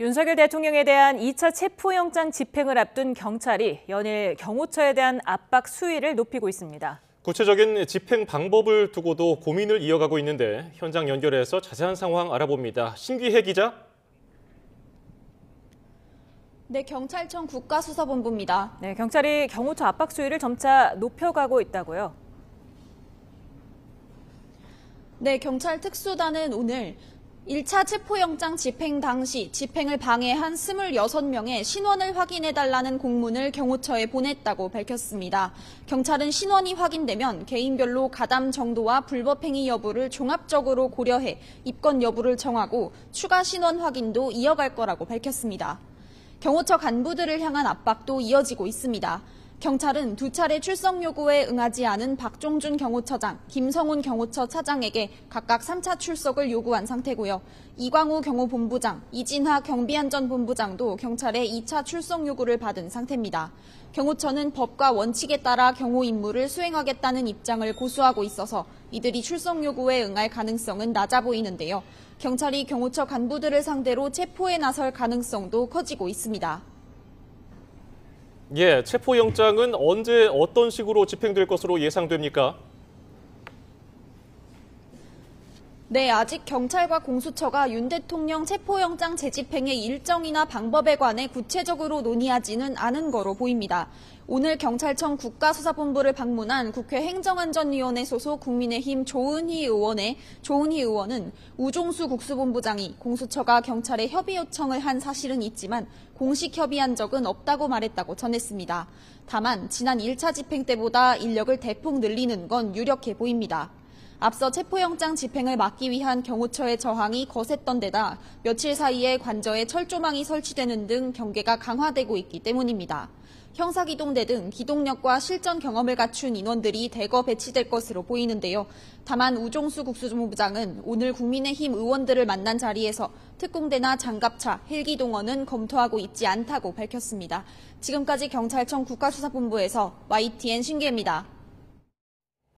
윤석열 대통령에 대한 2차 체포영장 집행을 앞둔 경찰이 연일 경호처에 대한 압박 수위를 높이고 있습니다. 구체적인 집행 방법을 두고도 고민을 이어가고 있는데 현장 연결해서 자세한 상황 알아봅니다. 신기혜 기자. 네, 경찰청 국가수사본부입니다. 네, 경찰이 경호처 압박 수위를 점차 높여가고 있다고요. 네, 경찰 특수단은 오늘 1차 체포영장 집행 당시 집행을 방해한 26명의 신원을 확인해달라는 공문을 경호처에 보냈다고 밝혔습니다. 경찰은 신원이 확인되면 개인별로 가담 정도와 불법행위 여부를 종합적으로 고려해 입건 여부를 정하고 추가 신원 확인도 이어갈 거라고 밝혔습니다. 경호처 간부들을 향한 압박도 이어지고 있습니다. 경찰은 2차례 출석 요구에 응하지 않은 박종준 경호처장, 김성훈 경호처 차장에게 각각 3차 출석을 요구한 상태고요. 이광우 경호본부장, 이진하 경비안전본부장도 경찰의 2차 출석 요구를 받은 상태입니다. 경호처는 법과 원칙에 따라 경호 임무를 수행하겠다는 입장을 고수하고 있어서 이들이 출석 요구에 응할 가능성은 낮아 보이는데요. 경찰이 경호처 간부들을 상대로 체포에 나설 가능성도 커지고 있습니다. 예, 체포영장은 언제 어떤 식으로 집행될 것으로 예상됩니까? 네, 아직 경찰과 공수처가 윤 대통령 체포영장 재집행의 일정이나 방법에 관해 구체적으로 논의하지는 않은 거로 보입니다. 오늘 경찰청 국가수사본부를 방문한 국회 행정안전위원회 소속 국민의힘 조은희 의원은 우종수 국수본부장이 공수처가 경찰에 협의 요청을 한 사실은 있지만 공식 협의한 적은 없다고 말했다고 전했습니다. 다만 지난 1차 집행 때보다 인력을 대폭 늘리는 건 유력해 보입니다. 앞서 체포영장 집행을 막기 위한 경호처의 저항이 거셌던 데다 며칠 사이에 관저에 철조망이 설치되는 등 경계가 강화되고 있기 때문입니다. 형사기동대 등 기동력과 실전 경험을 갖춘 인원들이 대거 배치될 것으로 보이는데요. 다만 우종수 국수본부장은 오늘 국민의힘 의원들을 만난 자리에서 특공대나 장갑차, 헬기 동원은 검토하고 있지 않다고 밝혔습니다. 지금까지 경찰청 국가수사본부에서 YTN 신기혜입니다.